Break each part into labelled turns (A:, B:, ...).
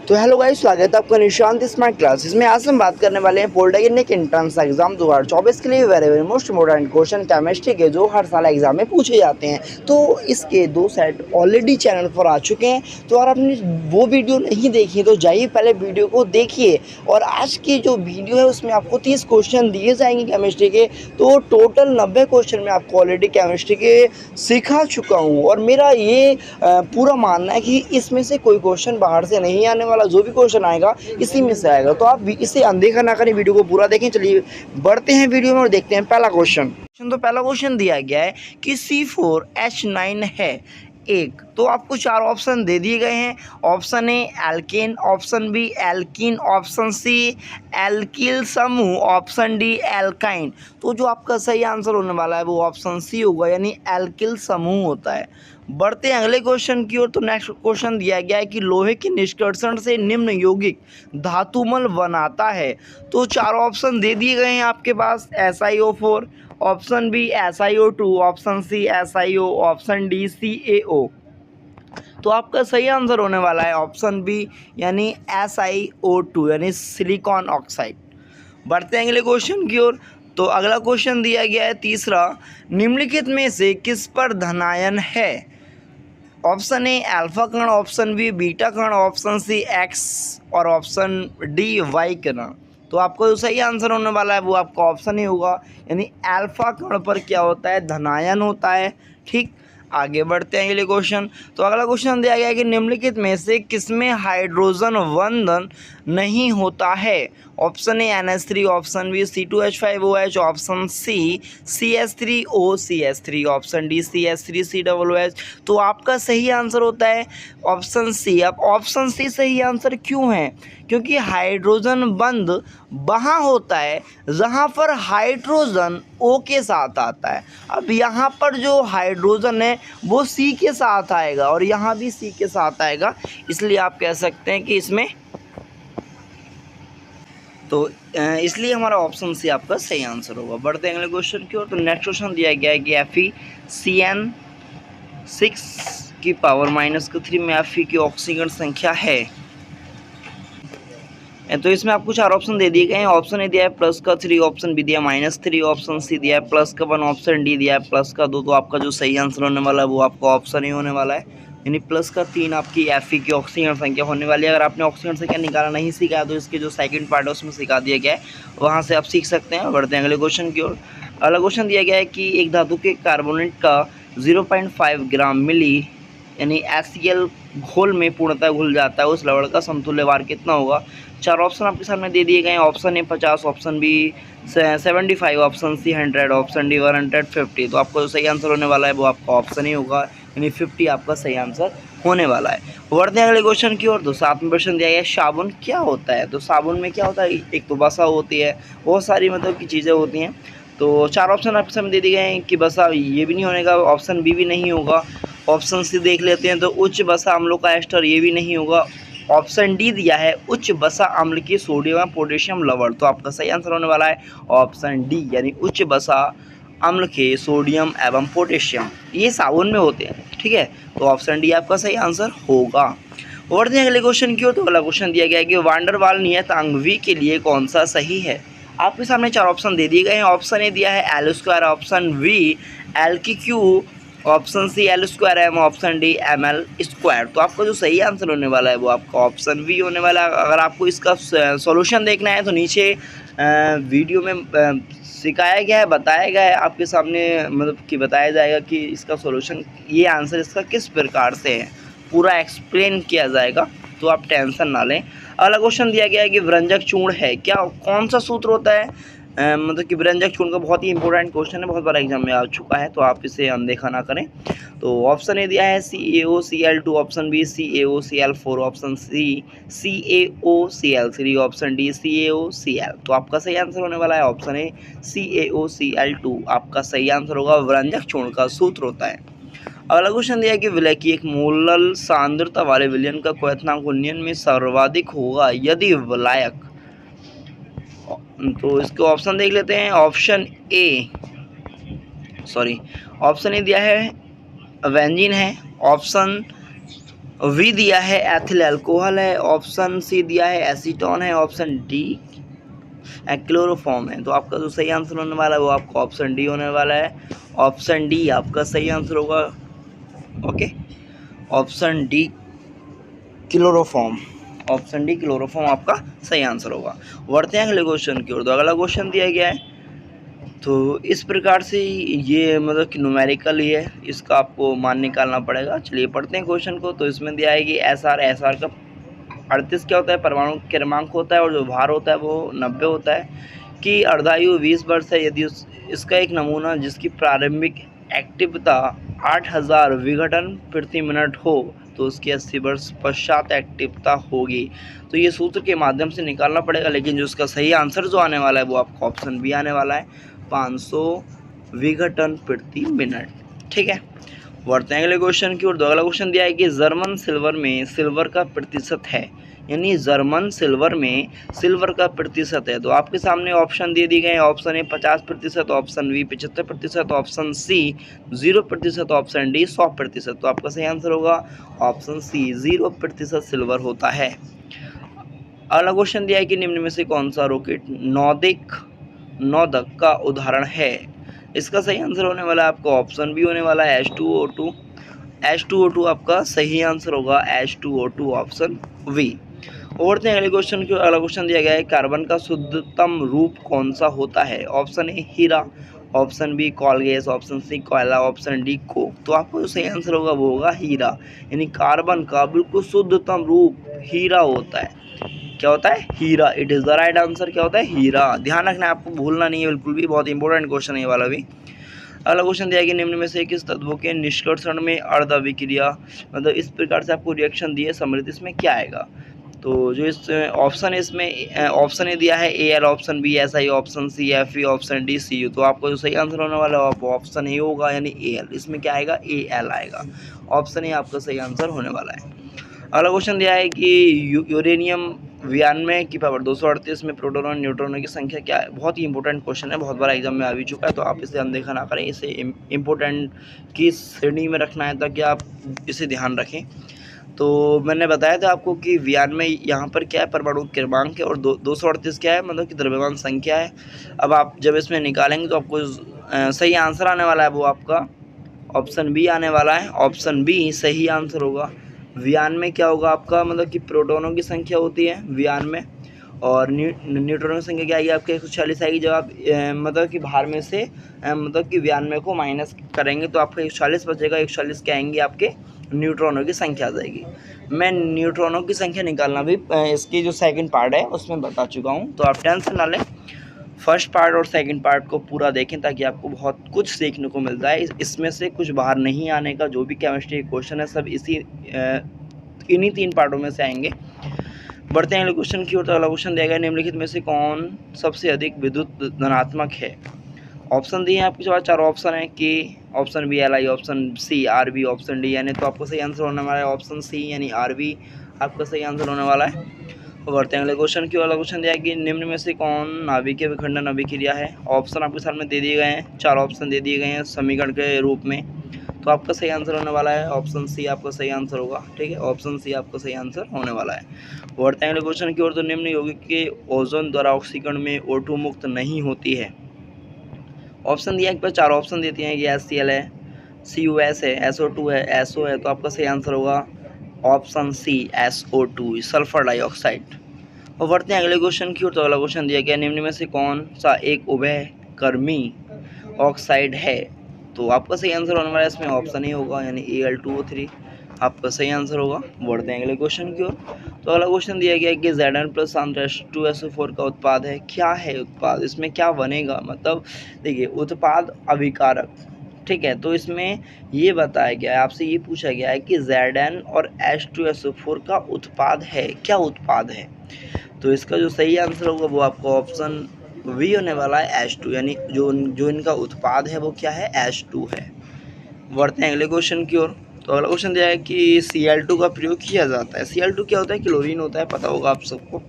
A: तो hello guys, स्वागत है आपका निशांत स्मार्ट क्लासेस में। आज हम बात करने वाले हैं पॉलिटेक्निक एंट्रेंस एग्जाम 2024 के लिए very most important question chemistry के जो हर साल एग्जाम में पूछे जाते हैं। तो इसके 2 सेट ऑलरेडी चैनल पर आ चुके हैं। तो अगर आपने वो वीडियो नहीं देखी तो जाइए पहले वीडियो को देखिए। और आज की जो वीडियो है उसमें आपको 30 क्वेश्चन दिए जाएंगे केमिस्ट्री के। तो टोटल 90 क्वेश्चन में आपको ऑलरेडी केमिस्ट्री के सिखा चुका हूँ। और मेरा ये पूरा मानना है कि इसमें से कोई क्वेश्चन बाहर से नहीं आने वाला। जो भी क्वेश्चन आएगा इसी में से आएगा। तो आप इसे अनदेखा ना करें, वीडियो को पूरा देखें। चलिए बढ़ते हैं वीडियो में और देखते हैं पहला क्वेश्चन। तो पहला क्वेश्चन दिया गया है कि C4H9 है एक। तो आपको 4 ऑप्शन दे दिए गए हैं। Option A alkane, option B alkene, option C alkyl समूह, ऑप्शन डी एल्काइन। तो जो आपका सही आंसर होने वाला है वो ऑप्शन सी होगा, यानी एल्किल समूह होता है। बढ़ते हैं अगले क्वेश्चन की ओर। तो नेक्स्ट क्वेश्चन दिया गया है कि लोहे के निष्कर्षण से निम्न यौगिक धातुमल बनाता है। तो 4 ऑप्शन दे दिए गए हैं आपके पास। SiO4, option B SiO2, option C SiO, option D CaO। तो आपका सही आंसर होने वाला है ऑप्शन बी, यानी SiO2 यानी सिलिकॉन ऑक्साइड। बढ़ते हैं अगले क्वेश्चन की ओर। तो अगला क्वेश्चन दिया गया है तीसरा, निम्नलिखित में से किस पर धनायन है। ऑप्शन ए अल्फा कण, ऑप्शन बी बीटा कण, ऑप्शन सी X और ऑप्शन डी Y कण। तो आपको जो सही आंसर होने वाला है वो आपका ऑप्शन ही होगा, यानी अल्फा कण पर क्या होता है, धनायन होता है। ठीक, आगे बढ़ते हैं अगले क्वेश्चन। तो अगला क्वेश्चन दिया गया है कि निम्नलिखित में से किसमें हाइड्रोजन बंधन नहीं होता है। Option A NH3, option B C2H5OH, option C CH3OCH3, option D CH3COOH। तो आपका सही आंसर होता है ऑप्शन सी। अब ऑप्शन सी सही आंसर क्यों है? क्योंकि हाइड्रोजन बंध वहाँ होता है जहाँ पर हाइड्रोजन O के साथ आता है। अब यहाँ पर जो हाइड्रोजन है वो C के साथ आएगा और यहाँ भी C के साथ आएगा, इसलिए आप कह सकते हैं कि इसमें, तो इसलिए हमारा ऑप्शन सी आपका सही आंसर होगा। बढ़ते हैं अगले क्वेश्चन की ओर। तो नेक्स्ट क्वेश्चन दिया गया है कि FeCN6 की पावर -3 में Fe की ऑक्सीजन संख्या है। तो इसमें आपको 4 ऑप्शन दे दिए गए हैं। ऑप्शन ए दिया है +3, ऑप्शन बी दिया -3, ऑप्शन सी दिया है +1, ऑप्शन डी दिया है +2। तो आपका जो सही आंसर होने वाला है वो आपका ऑप्शन ही होने वाला है, यानी +3 आपकी Fe की ऑक्सीजन संख्या होने वाली है। अगर आपने ऑक्सीजन संख्या निकालना नहीं सीखा तो इसके जो सेकंड पार्ट है उसमें सिखा दिया गया है, वहाँ से आप सीख सकते हैं। बढ़ते हैं अगले क्वेश्चन की ओर। अगला क्वेश्चन दिया गया है कि एक धातु के कार्बोनेट का 0.5 ग्राम मिली यानी HCl घोल में पूर्णतः घुल जाता है, उस लवण का समतुल्य भार कितना होगा। 4 ऑप्शन आपके सामने दे दिए गए हैं। Option A 50, option B 75, option C 100, option D 150। तो आपको जो सही आंसर होने वाला है वो आपका ऑप्शन ही होगा, यानी 50 आपका सही आंसर होने वाला है। बढ़ते हैं अगले क्वेश्चन की ओर। तो 7वें प्रश्न दिया गया है साबुन क्या होता है। तो साबुन में क्या होता है, एक तो बसा होती है, बहुत सारी मतलब की चीज़ें होती हैं। तो 4 ऑप्शन आपके सामने दे दिए गए हैं कि बसा ये भी नहीं होने का, ऑप्शन बी भी नहीं होगा, ऑप्शन सी देख लेते हैं तो उच्च बसा अम्लों का एस्टर ये भी नहीं होगा, ऑप्शन डी दिया है उच्च बसा अम्ल की सोडियम एवं पोटेशियम लवण। तो आपका सही आंसर होने वाला है ऑप्शन डी, यानी उच्च बसा अम्ल के सोडियम एवं पोटेशियम ये साबुन में होते हैं। ठीक है, तो ऑप्शन डी आपका सही आंसर होगा। और अगले क्वेश्चन की हो। तो अगला क्वेश्चन दिया गया है कि वांडरवाल नियतांक V के लिए कौन सा सही है। आपके सामने 4 ऑप्शन दे दिए गए हैं। ऑप्शन ए दिया है L², option B LQ, option C L²M, option D ML²। तो आपका जो सही आंसर होने वाला है वो आपका ऑप्शन बी होने वाला है। अगर आपको इसका सॉल्यूशन देखना है तो नीचे वीडियो में सिखाया गया है, बताया गया है आपके सामने, मतलब कि बताया जाएगा कि इसका सॉल्यूशन, ये आंसर इसका किस प्रकार से है, पूरा एक्सप्लेन किया जाएगा, तो आप टेंशन ना लें। अगला क्वेश्चन दिया गया है कि व्यंजक चूर्ण है क्या, कौन सा सूत्र होता है। मतलब कि व्यंजक चूर्ण का बहुत ही इंपॉर्टेंट क्वेश्चन है, बहुत बार एग्जाम में आ चुका है, तो आप इसे अनदेखा ना करें। तो ऑप्शन ए दिया है CaOCl2, option B CaOCl4, option C CaOCl3, option D CaOCl। तो आपका सही आंसर होने वाला है ऑप्शन ए CaOCl2 आपका सही आंसर होगा, व्यंजक चूर्ण का सूत्र होता है। अगला क्वेश्चन दिया है कि विलय की एक मोलल सांद्रता वाले विलयन का क्वथनांक उन्नयन में सर्वाधिक होगा यदि विलायक। तो इसके ऑप्शन देख लेते हैं। ऑप्शन ए दिया है वेंजीन है, ऑप्शन वी दिया है एथिल अल्कोहल है, ऑप्शन सी दिया है एसीटोन है, ऑप्शन डी क्लोरोफॉर्म है। तो आपका जो सही आंसर होने वाला है वो आपका ऑप्शन डी होने वाला है। ऑप्शन डी आपका सही आंसर होगा। Okay, option D chloroform, option D chloroform आपका सही आंसर होगा। बढ़ते हैं अगले क्वेश्चन की ओर। तो अगला क्वेश्चन दिया गया है, तो इस प्रकार से ये मतलब कि न्यूमेरिकल ही है, इसका आपको मान निकालना पड़ेगा। चलिए पढ़ते हैं क्वेश्चन को। तो इसमें दिया है कि एस आर का 38 क्या होता है, परमाणु क्रमांक होता है, और जो भार होता है वो 90 होता है, कि अर्धायु 20 वर्ष है। यदि इसका एक नमूना जिसकी प्रारंभिक एक्टिवता 8000 विघटन प्रति मिनट हो तो उसकी 80 वर्ष पश्चात एक्टिवता होगी। तो ये सूत्र के माध्यम से निकालना पड़ेगा, लेकिन जो उसका सही आंसर जो आने वाला है वो आपका ऑप्शन बी आने वाला है, 500 विघटन प्रति मिनट। ठीक है, बढ़ते हैं अगले क्वेश्चन की ओर। तो अगला क्वेश्चन दिया है कि जर्मन सिल्वर में सिल्वर का प्रतिशत है, यानी जर्मन सिल्वर में सिल्वर का प्रतिशत है। तो आपके सामने ऑप्शन दे दिए गए हैं। Option A 50%, option B 75%, option C 0%, option D 100%। तो आपका सही आंसर होगा ऑप्शन सी, 0% सिल्वर होता है। अगला क्वेश्चन दिया है कि निम्न में से कौन सा रॉकेट नोदक का उदाहरण है। इसका सही आंसर होने वाला है आपका ऑप्शन बी होने वाला है, H2O2। H2O2 आपका सही आंसर होगा, H2O2 ऑप्शन वी। बढ़ते हैं अगले क्वेश्चन की। अगला क्वेश्चन दिया गया है, कार्बन का शुद्धतम रूप कौन सा होता है। ऑप्शन ए हीरा, option B coal gas, option C कोयला, ऑप्शन डी कोक। तो आपको जो सही आंसर होगा वो होगा हीरा, यानी कार्बन का बिल्कुल शुद्धतम रूप हीरा होता है। क्या होता है, हीरा। It is the right answer. क्या होता है, हीरा। ध्यान रखना है, आपको भूलना नहीं है बिल्कुल भी, बहुत इंपॉर्टेंट क्वेश्चन है ये वाला भी। अगला क्वेश्चन दिया कि निम्न में से किस तत्वों के निष्कर्षण में अर्ध अभिक्रिया, मतलब इस प्रकार से आपको रिएक्शन दिए सम्मिलित, इसमें क्या आएगा। तो जो इस ऑप्शन है, इसमें ऑप्शन ए दिया है AL, option B SI, option C Fe, option D CU। तो आपको जो सही आंसर होने वाला है वो ऑप्शन ए होगा, यानी AL। इसमें क्या आएगा, AL आएगा। ऑप्शन ए आपका सही आंसर होने वाला है। अगला क्वेश्चन दिया है कि यूरेनियम 92 की पावर 238 में प्रोटॉन और न्यूट्रॉनों की संख्या क्या है। बहुत ही इंपॉर्टेंट क्वेश्चन है, बहुत बार एग्जाम में आ भी चुका है, तो आप इसे अनदेखा ना करें। इसे इंपॉर्टेंट की श्रेणी में रखना है ताकि आप इसे ध्यान रखें। तो मैंने बताया था आपको कि 92 यहाँ पर क्या है, परमाणु क्रमांक है, और 238 क्या है, मतलब कि द्रव्यमान संख्या है। अब आप जब इसमें निकालेंगे तो आपको सही आंसर आने वाला है वो आपका ऑप्शन बी आने वाला है। ऑप्शन बी सही आंसर होगा। 92 क्या होगा आपका, मतलब कि प्रोटॉनों की संख्या होती है 92, और न्यूट्रॉनों की संख्या क्या आएगी आपके 146 आएगी। जब आप मतलब कि भार में से मतलब कि 92 को माइनस करेंगे तो आपका 146 बचेगा। 146 क्या आएंगे आपके, न्यूट्रॉनों की संख्या आ जाएगी। मैं न्यूट्रॉनों की संख्या निकालना भी इसकी जो सेकंड पार्ट है उसमें बता चुका हूँ, तो आप टेंशन ना लें। फर्स्ट पार्ट और सेकंड पार्ट को पूरा देखें ताकि आपको बहुत कुछ सीखने को मिलता है। इसमें से कुछ बाहर नहीं आने का, जो भी केमिस्ट्री के क्वेश्चन है सब इन्हीं 3 पार्टों में से आएंगे। बढ़ते हैं अगले क्वेश्चन की ओर। तो अगला क्वेश्चन दिया गया, निम्नलिखित में से कौन सबसे अधिक विद्युत धनात्मक है। ऑप्शन दिए हैं आपके पास, 4 ऑप्शन है कि option B Li, option C Rb, option D यानी। तो आपको सही आंसर होने वाला है ऑप्शन सी, यानी Rb आपका सही आंसर होने वाला है। बढ़ते हैं अगले क्वेश्चन की। वाला क्वेश्चन दिया है कि निम्न में से कौन नाभिकीय विखंडन अभिक्रिया है। ऑप्शन आपके सामने दे दिए गए हैं, 4 ऑप्शन दे दिए गए हैं समीकरण के रूप में। तो आपका सही आंसर होने वाला है ऑप्शन सी आपका सही आंसर होगा। ठीक है, ऑप्शन सी आपका सही आंसर होने वाला है। बढ़ते हैं अगले क्वेश्चन की ओर। तो निम्न यौगिक के ओजोन द्वारा ऑक्सीकरण में O2 मुक्त नहीं होती है। ऑप्शन दिया है, 4 ऑप्शन देते हैं कि HCl है, CuS है, SO2 है, SO है। तो आपका सही आंसर होगा option C SO2, sulphur dioxide. और बढ़ते हैं अगले क्वेश्चन की ओर। तो अगला क्वेश्चन दिया गया, निम्न में से कौन सा एक उभयकर्मी ऑक्साइड है। तो आपका सही आंसर होने वाला है इसमें ऑप्शन ही होगा, यानी Al2O3 आपका सही आंसर होगा। बढ़ते हैं अगले क्वेश्चन की ओर। तो अगला क्वेश्चन दिया गया है कि Zn+H2SO4 का उत्पाद है। क्या है उत्पाद, इसमें क्या बनेगा, मतलब देखिए उत्पाद अभिकारक। ठीक है, तो इसमें ये बताया गया है, आपसे ये पूछा गया है कि Zn और H2SO4 का उत्पाद है, क्या उत्पाद है। तो इसका जो सही आंसर होगा वो आपका ऑप्शन वी होने वाला है, H2, यानी जो इनका उत्पाद है वो क्या है, H2 है। बढ़ते हैं अगले क्वेश्चन की ओर। तो अगला क्वेश्चन दिया है कि Cl2 का प्रयोग किया जाता है। Cl2 क्या होता है, क्लोरीन होता है, पता होगा आप सबको।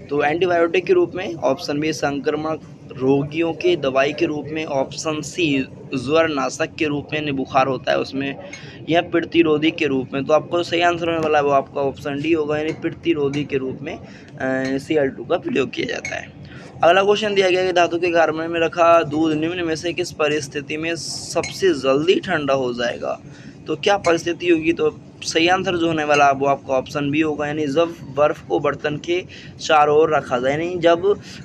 A: तो एंटीबायोटिक के रूप में। ऑप्शन बी संक्रमण रोगियों के दवाई के रूप में, ऑप्शन सी ज्वरनाशक के रूप में यानी बुखार होता है उसमें, या प्रतिरोधी के रूप में। तो आपको सही आंसर होने वाला है वो आपका ऑप्शन डी होगा, यानी प्रतिरोधी के रूप में Cl2 का प्रयोग किया जाता है। अगला क्वेश्चन दिया गया कि धातु के कार्बन में रखा दूध निम्न में से किस परिस्थिति में सबसे जल्दी ठंडा हो जाएगा। तो क्या परिस्थिति होगी, तो सही आंसर जो होने वाला है वो आपका ऑप्शन बी होगा, यानी जब बर्फ़ को बर्तन के चारों ओर रखा जाए, यानी जब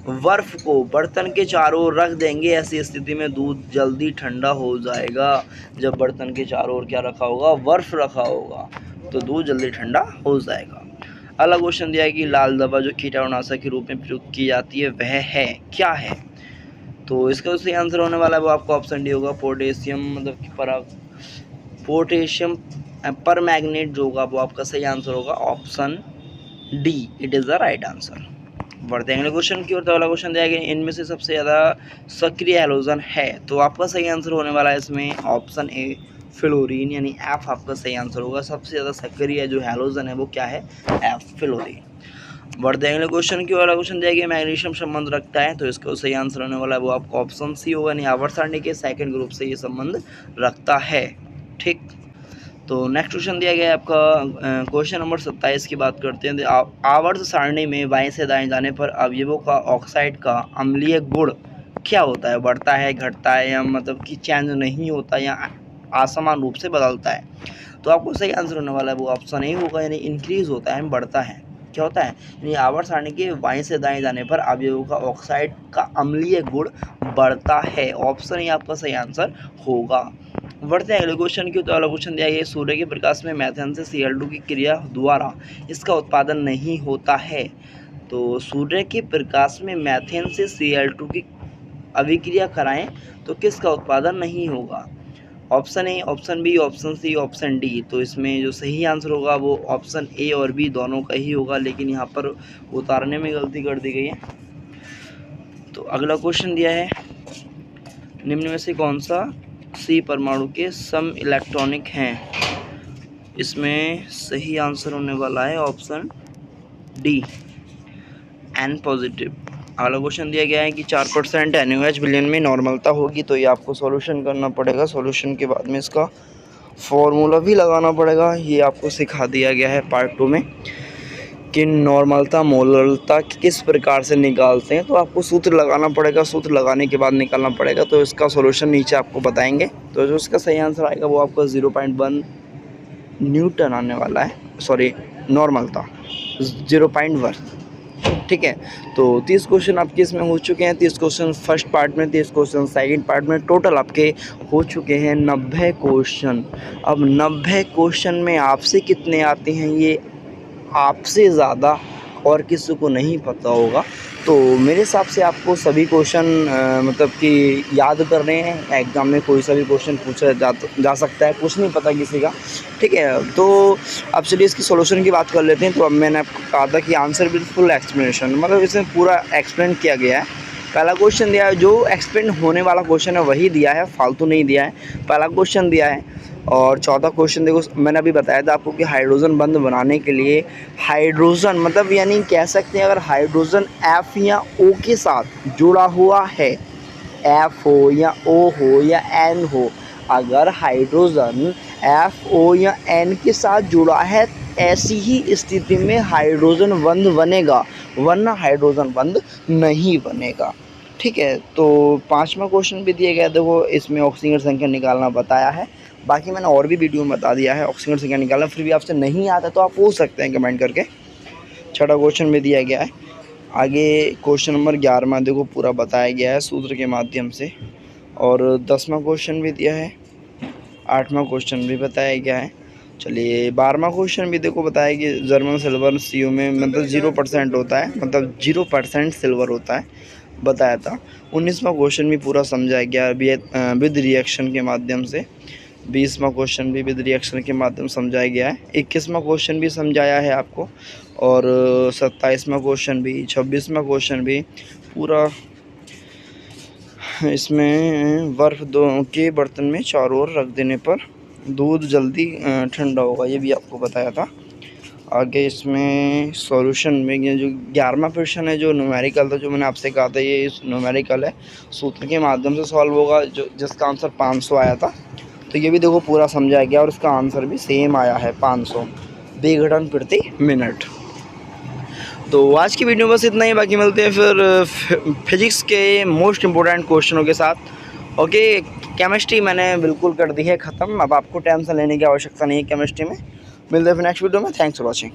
A: बर्फ़ को बर्तन के चारों ओर रख देंगे ऐसी स्थिति में दूध जल्दी ठंडा हो जाएगा। जब बर्तन के चारों ओर क्या रखा होगा, बर्फ़ रखा होगा, तो दूध जल्दी ठंडा हो जाएगा। अगला क्वेश्चन दिया है कि लाल दवा जो कीटाणुनाशक के रूप में प्रयुक्त की जाती है वह है क्या है। तो इसका सही आंसर होने वाला है वो आपका ऑप्शन डी होगा, पोटेशियम मतलब कि पोटेशियम परमैंगनेट जो होगा वो आपका सही आंसर होगा, option D, it is the right answer. बढ़ते हैं अगले क्वेश्चन की ओर। तो अगला क्वेश्चन दिया गया इनमें से सबसे ज़्यादा सक्रिय हैलोजन है। तो आपका सही आंसर होने वाला है इसमें ऑप्शन ए फ्लोरीन, यानी एफ आपका सही आंसर होगा। सबसे ज़्यादा सक्रिय जो हैलोजन है वो क्या है, एफ, फ्लोरीन। बढ़ते हैं अगले क्वेश्चन की ओर। क्वेश्चन दिया गया मैग्नीशियम संबंध रखता है। तो इसका सही आंसर होने वाला है वो आपका ऑप्शन सी होगा, यानी आवर्त सारणी के सेकंड ग्रुप से ये संबंध रखता है। ठीक, तो नेक्स्ट क्वेश्चन दिया गया है आपका क्वेश्चन नंबर 27 की बात करते हैं। आवर्त सारणी में बाएं से दाएं जाने पर अवयवों का ऑक्साइड का अम्लीय गुण क्या होता है, बढ़ता है, घटता है, या मतलब कि चेंज नहीं होता या असमान रूप से बदलता है। तो आपको सही आंसर होने वाला है वो ऑप्शन ए होगा, यानी इंक्रीज होता है, बढ़ता है। क्या होता है, यानी आवर्त सारणी के बाएं से दाएं जाने पर अवयवों का ऑक्साइड का अम्लीय गुण बढ़ता है। ऑप्शन ए आपका सही आंसर होगा। बढ़ते हैं अगले क्वेश्चन की। तो अगला क्वेश्चन दिया गया सूर्य के प्रकाश में मैथेन से Cl2 की क्रिया द्वारा इसका उत्पादन नहीं होता है। तो सूर्य के प्रकाश में मैथेन से Cl2 की अभिक्रिया कराएं तो किसका उत्पादन नहीं होगा। Option A, option B, option C, option D. तो इसमें जो सही आंसर होगा वो ऑप्शन ए और बी दोनों का ही होगा, लेकिन यहाँ पर उतारने में गलती कर दी गई है। तो अगला क्वेश्चन दिया है निम्न में से कौन सा सी परमाणु के सम इलेक्ट्रॉनिक हैं। इसमें सही आंसर होने वाला है ऑप्शन डी, एन पॉजिटिव। अगला क्वेश्चन दिया गया है कि 4% NaOH विलयन में नॉर्मलता होगी। तो ये आपको सॉल्यूशन करना पड़ेगा, सॉल्यूशन के बाद में इसका फॉर्मूला भी लगाना पड़ेगा। ये आपको सिखा दिया गया है पार्ट 2 में कि नॉर्मलता मोलरता किस प्रकार से निकालते हैं। तो आपको सूत्र लगाना पड़ेगा, सूत्र लगाने के बाद निकालना पड़ेगा। तो इसका सॉल्यूशन नीचे आपको बताएंगे। तो जो इसका सही आंसर आएगा वो आपका 0.1 न्यूटन आने वाला है, सॉरी नॉर्मलता 0.1। ठीक है, तो 30 क्वेश्चन आपके इसमें हो चुके हैं। 30 क्वेश्चन फर्स्ट पार्ट में, 30 क्वेश्चन सेकंड पार्ट में, टोटल आपके हो चुके हैं 90 क्वेश्चन। अब 90 क्वेश्चन में आपसे कितने आते हैं ये आपसे ज़्यादा और किसी को नहीं पता होगा। तो मेरे हिसाब से आपको सभी क्वेश्चन मतलब कि याद करने हैं। एग्ज़ाम में कोई सा भी क्वेश्चन पूछा जा सकता है, कुछ नहीं पता किसी का। ठीक है, तो अब चलिए इसकी सॉल्यूशन की बात कर लेते हैं। तो अब मैंने आपको कहा था कि आंसर विद फुल एक्सप्लेनेशन, मतलब इसमें पूरा एक्सप्लेन किया गया है। पहला क्वेश्चन दिया है, जो एक्सप्लेन होने वाला क्वेश्चन है वही दिया है, फालतू नहीं दिया है। पहला क्वेश्चन दिया है। और चौथा क्वेश्चन देखो, मैंने अभी बताया था आपको कि हाइड्रोजन बंध बनाने के लिए हाइड्रोजन मतलब यानी कह सकते हैं अगर हाइड्रोजन F या O के साथ जुड़ा हुआ है, F हो या O हो या N हो, अगर हाइड्रोजन F O या N के साथ जुड़ा है ऐसी ही स्थिति में हाइड्रोजन बंध बनेगा, वरना हाइड्रोजन बंध नहीं बनेगा। ठीक है, तो पांचवा क्वेश्चन भी दिया गया, देखो इसमें ऑक्सीजन संख्या निकालना बताया है। बाकी मैंने और भी वीडियो में बता दिया है ऑक्सीजन संख्या निकालना, फिर भी आपसे नहीं आता तो आप पूछ सकते हैं कमेंट करके। छठा क्वेश्चन भी दिया गया है। आगे क्वेश्चन नंबर 11 देखो पूरा बताया गया है सूत्र के माध्यम से। और 10वां क्वेश्चन भी दिया है, 8वां क्वेश्चन भी बताया गया है। चलिए 12वां क्वेश्चन भी देखो बताया कि जर्मन सिल्वर CO में मतलब 0% होता है, मतलब 0% सिल्वर होता है, बताया था। 19वां क्वेश्चन भी पूरा समझाया गया विद रिएक्शन के माध्यम से। 20वां क्वेश्चन भी विद रिएक्शन के माध्यम समझाया गया है। 21वां क्वेश्चन भी समझाया है आपको। और 27वां क्वेश्चन भी, 26वां क्वेश्चन भी पूरा। इसमें बर्फ़ के बर्तन में चारों ओर रख देने पर दूध जल्दी ठंडा होगा, ये भी आपको बताया था। आगे इसमें सॉल्यूशन में ये जो 11वां क्वेश्चन है जो न्यूमेरिकल था, जो मैंने आपसे कहा था ये न्यूमेरिकल है, सूत्र के माध्यम से सॉल्व होगा, जो जिसका आंसर 500 आया था। तो ये भी देखो पूरा समझाया गया और इसका आंसर भी सेम आया है 500 विघटन प्रति मिनट। तो आज की वीडियो बस इतना ही, बाकी मिलते हैं फिर फिजिक्स के मोस्ट इम्पोर्टेंट क्वेश्चनों के साथ। ओके, केमिस्ट्री मैंने बिल्कुल कर दी है ख़त्म, अब आपको टेंशन लेने की आवश्यकता नहीं है केमिस्ट्री में। मिलते हैं फिर नेक्स्ट वीडियो में। Thanks for watching.